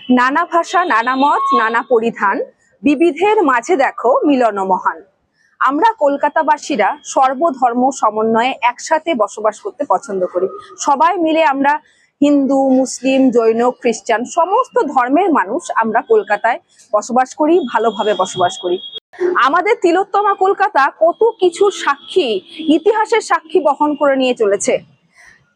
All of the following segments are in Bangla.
নানা ভাষা, নানা মত, নানা পরিধান, বিবিধের মাঝে দেখো মিলন মহান। আমরা কলকাতাবাসীরা সর্বধর্ম সমন্বয়ে একসাথে বসবাস করতে পছন্দ করি। সবাই মিলে আমরা হিন্দু, মুসলিম, জৈন, খ্রিস্টান সমস্ত ধর্মের মানুষ আমরা কলকাতায় বসবাস করি, ভালোভাবে বসবাস করি। আমাদের তিলোত্তমা কলকাতা কত কিছুর সাক্ষী, ইতিহাসের সাক্ষী বহন করে নিয়ে চলেছে।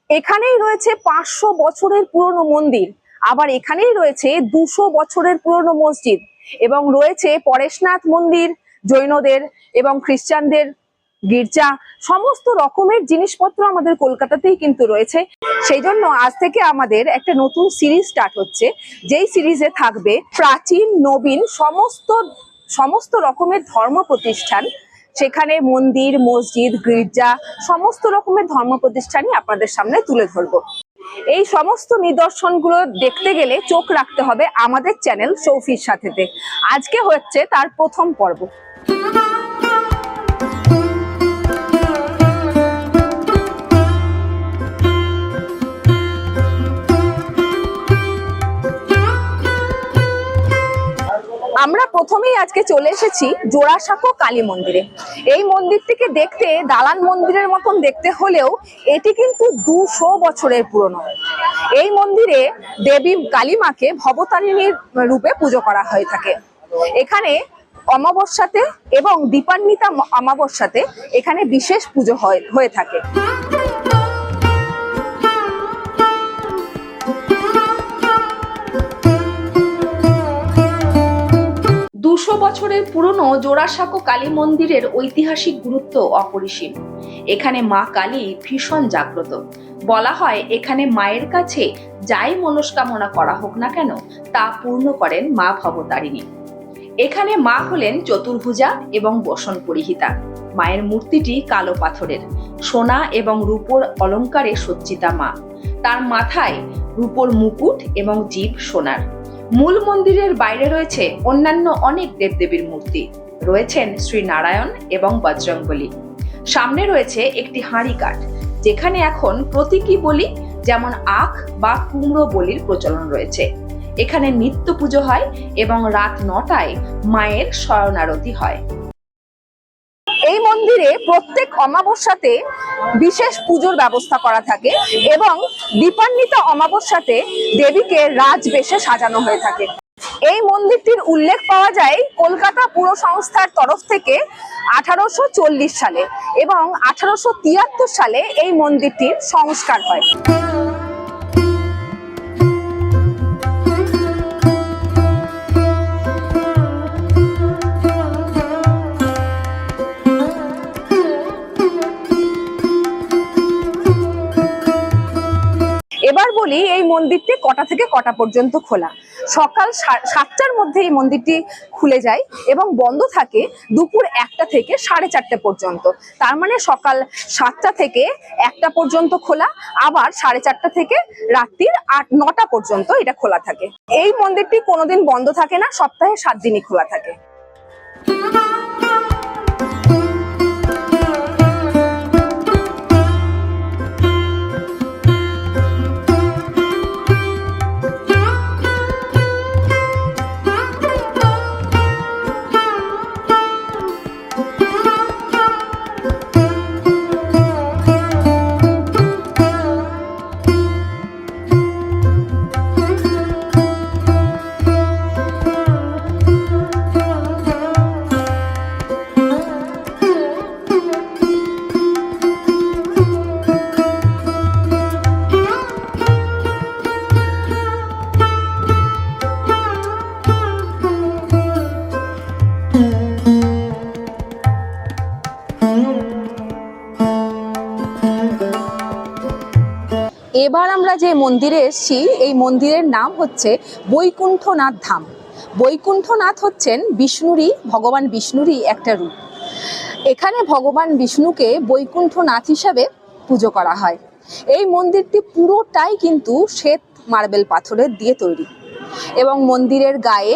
এখানেই রয়েছে 500 বছরের পুরনো মন্দির, আবার এখানেই রয়েছে 200 বছরের পুরনো মসজিদ, এবং রয়েছে পরেশনাথ মন্দির জৈনদের এবং খ্রিস্টানদের, গির্জা, সমস্ত রকমের জিনিসপত্র আমাদের কলকাতাতেই কিন্তু রয়েছে। সেই জন্য আজ থেকে আমাদের একটা নতুন সিরিজ স্টার্ট হচ্ছে, যেই সিরিজে থাকবে প্রাচীন নবীন সমস্ত রকমের ধর্ম প্রতিষ্ঠান। সেখানে মন্দির, মসজিদ, গির্জা, সমস্ত রকমের ধর্ম প্রতিষ্ঠানই আপনাদের সামনে তুলে ধরবো। এই সমস্ত নিদর্শনগুলো দেখতে গেলে চোখ রাখতে হবে আমাদের চ্যানেল সৌফির সাথেতে। আজকে হচ্ছে তার প্রথম পর্ব। আমরা প্রথমেই আজকে চলে এসেছি জোড়াসাঁকো কালী মন্দিরে। এই মন্দিরটিকে দেখতে দালান মন্দিরের মতন দেখতে হলেও এটি কিন্তু 200 বছরের পুরনো। এই মন্দিরে দেবী কালী মাকে ভবতারিণীর রূপে পুজো করা হয়ে থাকে। এখানে অমাবস্যাতে এবং দীপান্বিতা অমাবস্যাতে এখানে বিশেষ পুজো হয়ে থাকে। 200 বছরের পুরনো জোড়াসাঁকো কালী মন্দিরের ঐতিহাসিক গুরুত্ব অপরিসীম। এখানে মা কালী ভীষণ জাগ্রত। বলা হয় এখানে মায়ের কাছে যাই মনস্কামনা করা হোক না কেন তা পূর্ণ করেন মা ভবতারিণী। এখানে মা হলেন চতুর্ভুজা এবং বসন পরিহিতা। মায়ের মূর্তিটি কালো পাথরের, সোনা এবং রূপোর অলঙ্কারে সজ্জিতা মা। তার মাথায় রূপোর মুকুট এবং জিভ সোনার। মূল মন্দিরের বাইরে রয়েছে অন্যান্য অনেক দেবদেবীর মূর্তি। রয়েছেন শ্রী নারায়ণ এবং বজরংবলী। সামনে রয়েছে একটি হাঁড়ি কাঠ, যেখানে এখন প্রতীকী বলি যেমন আখ বা কুমড়ো বলির প্রচলন রয়েছে। এখানে নিত্য পুজো হয় এবং রাত 9টায় মায়ের শয়নারতি হয়। এই মন্দিরে প্রত্যেক অমাবস্যাতে বিশেষ পুজোর ব্যবস্থা করা থাকে এবং দীপান্বিতা অমাবস্যাতে দেবীকে রাজবেশে সাজানো হয়ে থাকে। এই মন্দিরটির উল্লেখ পাওয়া যায় কলকাতা পুর সংস্থার তরফ থেকে 1840 সালে, এবং 1873 সালে এই মন্দিরটির সংস্কার হয়। এবার বলি এই মন্দিরটি কটা থেকে কটা পর্যন্ত খোলা। সকাল 7টার মধ্যে এই মন্দিরটি খুলে যায় এবং বন্ধ থাকে দুপুর 1টা থেকে 4:30 পর্যন্ত। তার মানে সকাল 7টা থেকে 1টা পর্যন্ত খোলা, আবার 4:30 থেকে রাত্রির 9টা পর্যন্ত এটা খোলা থাকে। এই মন্দিরটি কোনোদিন বন্ধ থাকে না, সপ্তাহে 7 দিনই খোলা থাকে। এবার আমরা যে মন্দিরে এসেছি এই মন্দিরের নাম হচ্ছে বৈকুণ্ঠনাথ ধাম। বৈকুণ্ঠনাথ হচ্ছেন ভগবান বিষ্ণুরই একটা রূপ। এখানে ভগবান বিষ্ণুকে বৈকুণ্ঠনাথ হিসাবে পুজো করা হয়। এই মন্দিরটি পুরোটাই কিন্তু শ্বেত মার্বেল পাথরের দিয়ে তৈরি, এবং মন্দিরের গায়ে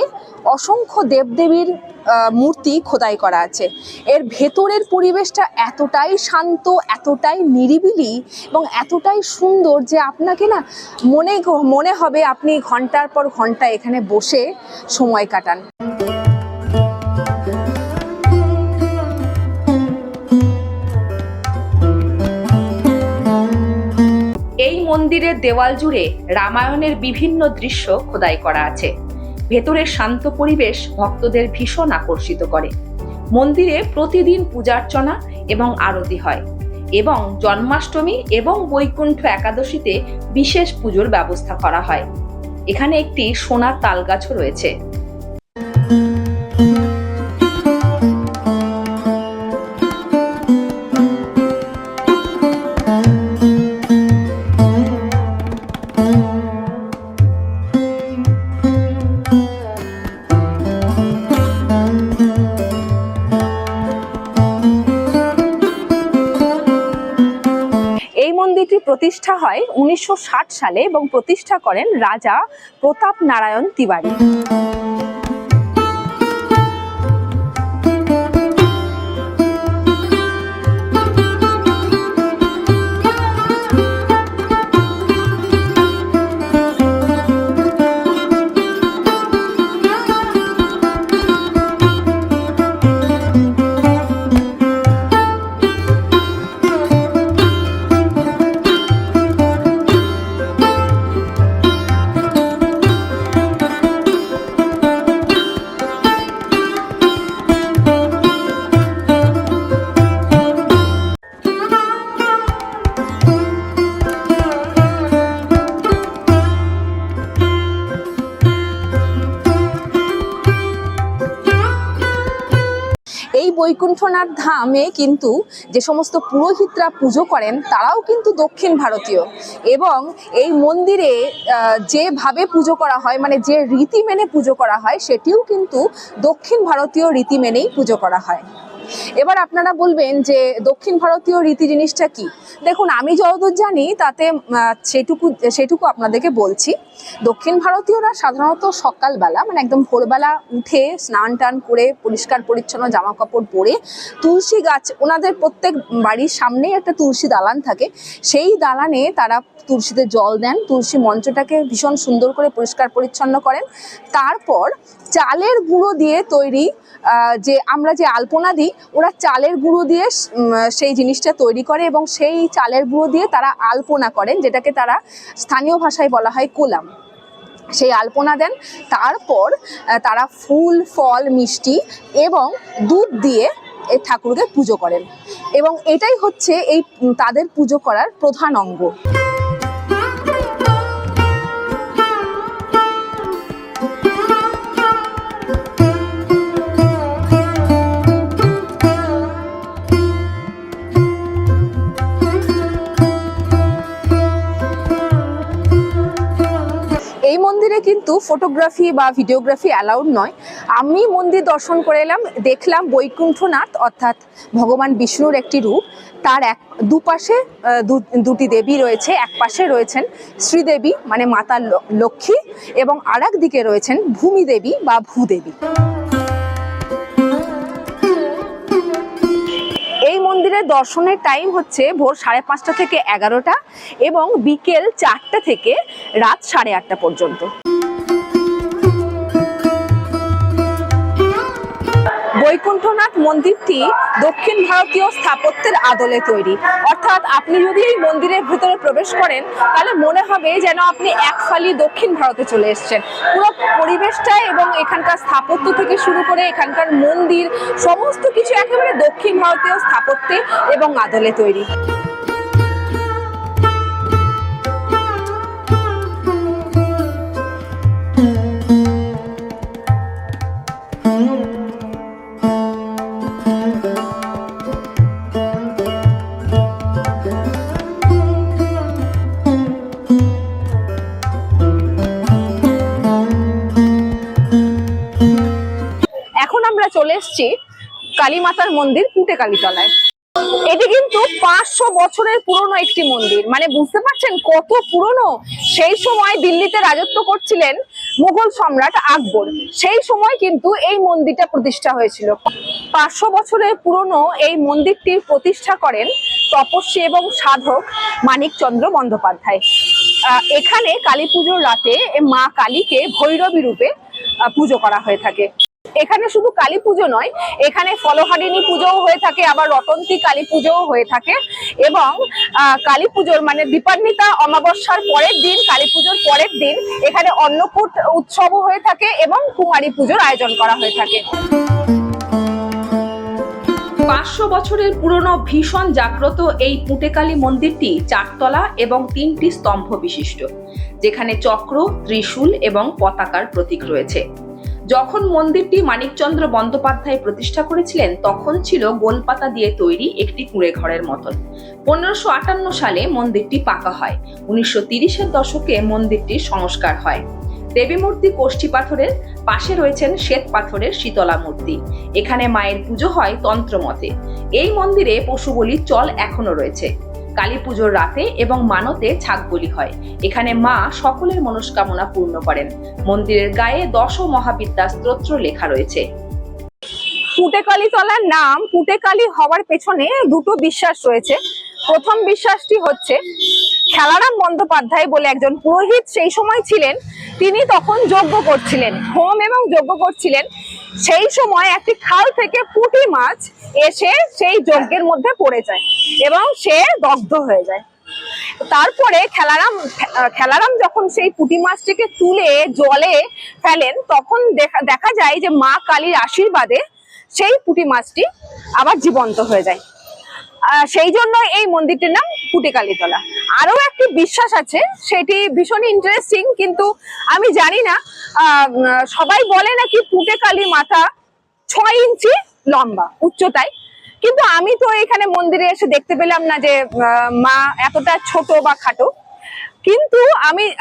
অসংখ্য দেবদেবীর মূর্তি খোদাই করা আছে। এর ভেতরের পরিবেশটা এতটাই শান্ত, এতটাই নিরিবিলি এবং এতটাই সুন্দর যে আপনাকে না মনে হবে আপনি ঘন্টার পর ঘন্টা এখানে বসে সময় কাটান। এই মন্দিরের দেওয়াল জুড়ে রামায়ণের বিভিন্ন দৃশ্য খোদাই করা আছে। ভেতরের শান্ত পরিবেশ ভক্তদের ভীষণ আকর্ষিত করে। মন্দিরে প্রতিদিন পূজার্চনা এবং আরতি হয় এবং জন্মাষ্টমী এবং বৈকুণ্ঠ একাদশীতে বিশেষ পুজোর ব্যবস্থা করা হয়। এখানে একটি সোনার তালগাছও রয়েছে। মন্দিরটি প্রতিষ্ঠা হয় 1960 সালে এবং প্রতিষ্ঠা করেন রাজা প্রতাপ নারায়ণ তিওয়ারি। এই বৈকুণ্ঠনাথ ধামে কিন্তু যে সমস্ত পুরোহিতরা পুজো করেন তারাও কিন্তু দক্ষিণ ভারতীয়, এবং এই মন্দিরে যেভাবে পুজো করা হয়, মানে যে রীতি মেনে পুজো করা হয়, সেটিও কিন্তু দক্ষিণ ভারতীয় রীতি মেনেই পুজো করা হয়। এবার আপনারা বলবেন যে দক্ষিণ ভারতীয় রীতি জিনিসটা কি? দেখুন, আমি যতদূর জানি তাতে সেটুকু আপনাদেরকে বলছি। দক্ষিণ ভারতীয়রা সাধারণত সকালবেলা, মানে একদম ভোরবেলা উঠে স্নান টান করে পরিষ্কার পরিচ্ছন্ন জামা কাপড় পরে তুলসী গাছ, ওনাদের প্রত্যেক বাড়ির সামনেই একটা তুলসী দালান থাকে, সেই দালানে তারা তুলসীতে জল দেন, তুলসী মঞ্চটাকে ভীষণ সুন্দর করে পরিষ্কার পরিচ্ছন্ন করেন। তারপর চালের গুঁড়ো দিয়ে তৈরি যে আমরা যে আলপনা দিই, ওরা চালের গুঁড়ো দিয়ে সেই জিনিসটা তৈরি করে এবং সেই চালের গুঁড়ো দিয়ে তারা আলপনা করেন, যেটাকে তারা স্থানীয় ভাষায় বলা হয় কোলাম। সেই আলপনা দেন, তারপর তারা ফুল ফল মিষ্টি এবং দুধ দিয়ে এই ঠাকুরকে পুজো করেন, এবং এটাই হচ্ছে এই তাদের পুজো করার প্রধান অঙ্গ। এই মন্দিরে কিন্তু ফটোগ্রাফি বা ভিডিওগ্রাফি অ্যালাউড নয়। আমি মন্দির দর্শন করে এলাম, দেখলাম বৈকুণ্ঠনাথ অর্থাৎ ভগবান বিষ্ণুর একটি রূপ। তার দুপাশে দুটি দেবী রয়েছে, এক পাশে রয়েছেন শ্রীদেবী মানে মাতা লক্ষ্মী, এবং আর এক দিকে রয়েছেন ভূমিদেবী বা ভূদেবী। এই মন্দিরের দর্শনের টাইম হচ্ছে ভোর 5:30 থেকে 11টা এবং বিকেল 4টা থেকে রাত 8:30 পর্যন্ত। বৈকুণ্ঠনাথ মন্দিরটি দক্ষিণ ভারতীয় স্থাপত্যের আদলে তৈরি, অর্থাৎ আপনি যদি এই মন্দিরের ভেতরে প্রবেশ করেন তাহলে মনে হবে যেন আপনি এক ফালি দক্ষিণ ভারতে চলে এসেছেন। পুরো পরিবেশটা এবং এখানকার স্থাপত্য থেকে শুরু করে এখানকার মন্দির সমস্ত কিছু একেবারে দক্ষিণ ভারতীয় স্থাপত্যে এবং আদলে তৈরি। এখন আমরা চলে এসেছি কালী মাতার মন্দির কুটেকালীতলায়। এটি কিন্তু 500 বছরের পুরনো একটি মন্দির, মানে বুঝতে পারছেন কত পুরনো। সেই সময় দিল্লিতে রাজত্ব করছিলেন মুঘল সম্রাট আকবর, সেই সময় কিন্তু এই মন্দিরটা প্রতিষ্ঠা হয়েছিল। 500 বছরের পুরনো এই মন্দিরটি প্রতিষ্ঠা করেন তপস্বী এবং সাধক মানিকচন্দ্র বন্দ্যোপাধ্যায়। এখানে কালী পুজোর রাতে মা কালীকে ভৈরবী রূপে পুজো করা হয়ে থাকে। এখানে শুধু কালী পুজো নয়, এখানে ফলহারিণী পুজোও হয়ে থাকে, আবার রটন্তী কালী পুজোও হয়ে থাকে। এবং কালী পুজোর মানে দীপান্বিতা অমাবস্যার পরের দিন, কালী পুজোর পরের দিন এখানে অন্নকূট উৎসবও হয়ে থাকে এবং কুমারী পুজোর আয়োজন করা হয়ে থাকে। 500 বছরের পুরনো ভীষণ জাগ্রত এই পুঁটেকালী মন্দিরটি 4 তলা এবং 3টি স্তম্ভ বিশিষ্ট, যেখানে চক্র, ত্রিশূল এবং পতাকার প্রতীক রয়েছে। যখন মন্দিরটি মানিকচন্দ্র বন্দ্যোপাধ্যায় প্রতিষ্ঠা করেছিলেন তখন ছিল গোলপাতা দিয়ে তৈরি একটি কুঁড়ে ঘরের মতন। 1558 সালে মন্দিরটি পাকা হয়। 1930-এর দশকে মন্দিরটির সংস্কার হয়। দেবী মূর্তি কোষ্ঠী পাথরের, পাশে রয়েছেন শ্বেত পাথরের শীতলা মূর্তি। এখানে মায়ের পুজো হয় তন্ত্রমতে। এই মন্দিরে পশু বলির চল এখনো রয়েছে। কালী পুজোর রাতে এবং মানতে ছাগ বলি হয়। এখানে মা সকলের মনস্কামনা পূর্ণ করেন। মন্দিরের গায়ে 10 মহাবিদ্যা স্তোত্র লেখা রয়েছে। পুঁটেকালী তলার নাম পুঁটেকালী হওয়ার পেছনে দুটো বিশ্বাস রয়েছে। প্রথম বিশ্বাসটি হচ্ছে খেলারাম বন্দ্যোপাধ্যায় বলে একজন পুরোহিত সেই সময় ছিলেন, তিনি তখন যজ্ঞ করছিলেন, হোম এবং যজ্ঞ করছিলেন। সেই সময় একটি খাল থেকে পুঁটি মাছ এসে সেই যজ্ঞের মধ্যে পড়ে যায় এবং সে দগ্ধ হয়ে যায়। তারপরে খেলারাম যখন সেই পুঁটি মাছটিকে তুলে জলে ফেলেন তখন দেখা যায় যে মা কালীর আশীর্বাদে সেই পুঁটি মাছটি আবার জীবন্ত হয়ে যায়। সেই জন্য এই মন্দিরটির নাম পুঁটেকালীতলা। আরো একটি বিশ্বাস আছে, সেটি ভীষণ ইন্টারেস্টিং, কিন্তু আমি জানি না। সবাই বলে নাকি পুঁটেকালী মাথা 6 ইঞ্চি লম্বা উচ্চতায়, কিন্তু আমি তো এখানে মন্দিরে এসে দেখতে পেলাম না যে মা এতটা ছোট বা খাটো। কিন্তু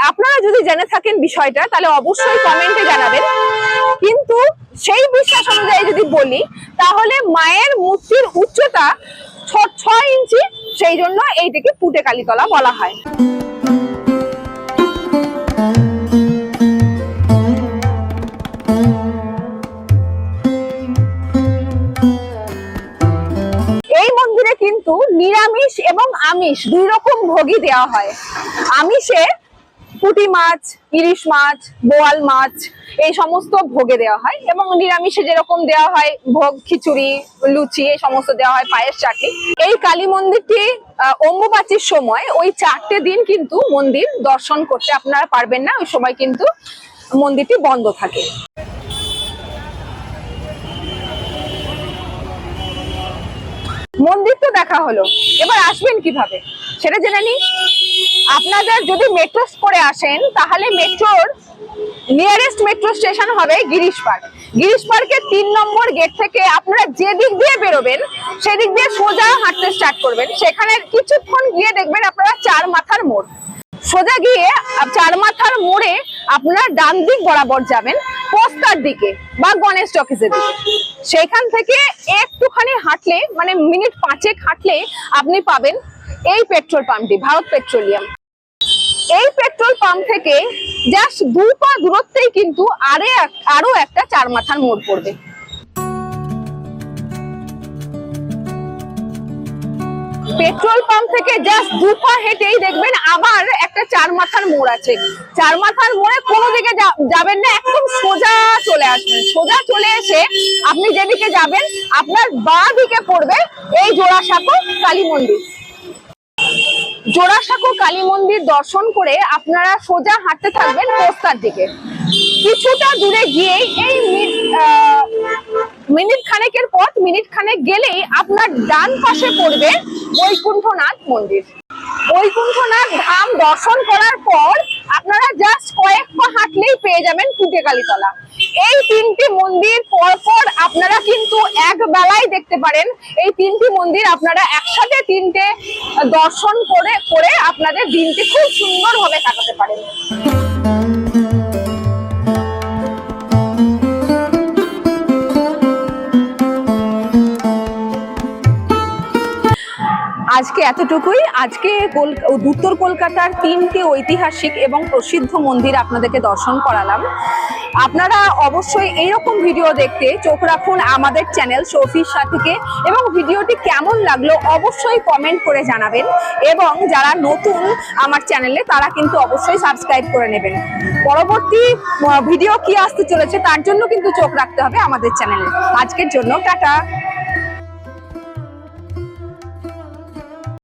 আপনারা যদি জেনে থাকেন বিষয়টা তাহলে অবশ্যই কমেন্টে জানাবেন। কিন্তু সেই বিশ্বাস অনুযায়ী যদি বলি তাহলে মায়ের মূর্তির উচ্চতা 6 ইঞ্চি, সেই জন্য এইটাকে পুঁটেকালীতলা বলা হয়। এই মন্দিরে কিন্তু নিরামিষ এবং আমিষ 2 রকম ভোগই দেওয়া হয়। আমিষে পুঁটি মাছ, ইলিশ মাছ, বোয়াল মাছ এই সমস্ত ভোগে দেওয়া হয়, এবং নিরামিষে যেরকম দেওয়া হয় ভোগ, খিচুড়ি, লুচি এই সমস্ত দেওয়া হয়, পায়েস, চাটনি। এই কালী মন্দিরটি অম্বুবাচীর সময় ওই 4টে দিন কিন্তু মন্দির দর্শন করতে আপনারা পারবেন না, ওই সময় কিন্তু মন্দিরটি বন্ধ থাকে। মন্দির তো দেখা হলো, এবার আসবেন কিভাবে সেটা জেনে নিন। আপনাদের যদি মেট্রো করে আসেন তাহলে মেট্রোর নিয়ারেস্ট মেট্রো স্টেশন হবে গিরিশ পার্ক। গিরিশ পার্কের 3 নম্বর গেট থেকে আপনারা যে দিক দিয়ে বেরোবেন সেদিক দিয়ে সোজা হাঁটতে স্টার্ট করবেন। সেখানে কিছুক্ষণ গিয়ে দেখবেন আপনারা 4 মাথার মোড়। সোজা গিয়ে 4 মাথার মোড়ে আপনারা ডান দিক বরাবর যাবেন পোস্তার দিকে বা গণেশ টকিজের দিকে। সেখান থেকে একটুখানি হাঁটলে, মানে মিনিট 5 হাঁটলে আপনি পাবেন এই পেট্রোল পাম্পটি, ভারত পেট্রোলিয়াম। এই পেট্রোল পাম্প থেকে জাস্ট 2 পা দূরত্বেই কিন্তু আরো একটা 4 মাথার মোড় পড়বে। পেট্রোল পাম্প থেকে জাস্ট 2 পা হেঁটেই দেখবেন আবার একটা 4 মাথার মোড় আছে। 4 মাথার মোড়ে কোনো দিকে যাবেন না, একদম সোজা চলে আসবেন। সোজা চলে এসে আপনি যেদিকে যাবেন আপনার বাঁ দিকে পড়বে এই জোড়াসাঁকো কালী মন্দির। জোড়াসাঁকো কালী মন্দির দর্শন করে আপনারা সোজা হাঁটতে থাকবেন পোস্তার দিকে। কিছুটা দূরে গিয়েই এই মিনিট খানেকের পথ, মিনিট খানেক গেলেই আপনার ডান পাশে পড়বে বৈকুণ্ঠনাথ মন্দির। বৈকুণ্ঠনাথ ধাম দর্শন করার পর আপনারা জাস্ট কয়েক পা হাঁটলেই পেয়ে যাবেন পুঁটেকালীতলা। এই 3টি মন্দির পরপর আপনারা কিন্তু এক বেলায় দেখতে পারেন। এই 3টি মন্দির আপনারা একসাথে 3টে দর্শন করে আপনাদের দিনটি খুব সুন্দরভাবে কাটাতে পারেন। আজকে এতটুকুই। আজকে উত্তর কলকাতার 3টে ঐতিহাসিক এবং প্রসিদ্ধ মন্দির আপনাদেরকে দর্শন করালাম। আপনারা অবশ্যই এইরকম ভিডিও দেখতে চোখ রাখুন আমাদের চ্যানেল সৌফির সাথীকে, এবং ভিডিওটি কেমন লাগলো অবশ্যই কমেন্ট করে জানাবেন, এবং যারা নতুন আমার চ্যানেলে তারা কিন্তু অবশ্যই সাবস্ক্রাইব করে নেবেন। পরবর্তী ভিডিও কি আসতে চলেছে তার জন্য কিন্তু চোখ রাখতে হবে আমাদের চ্যানেলে। আজকের জন্য টাটা।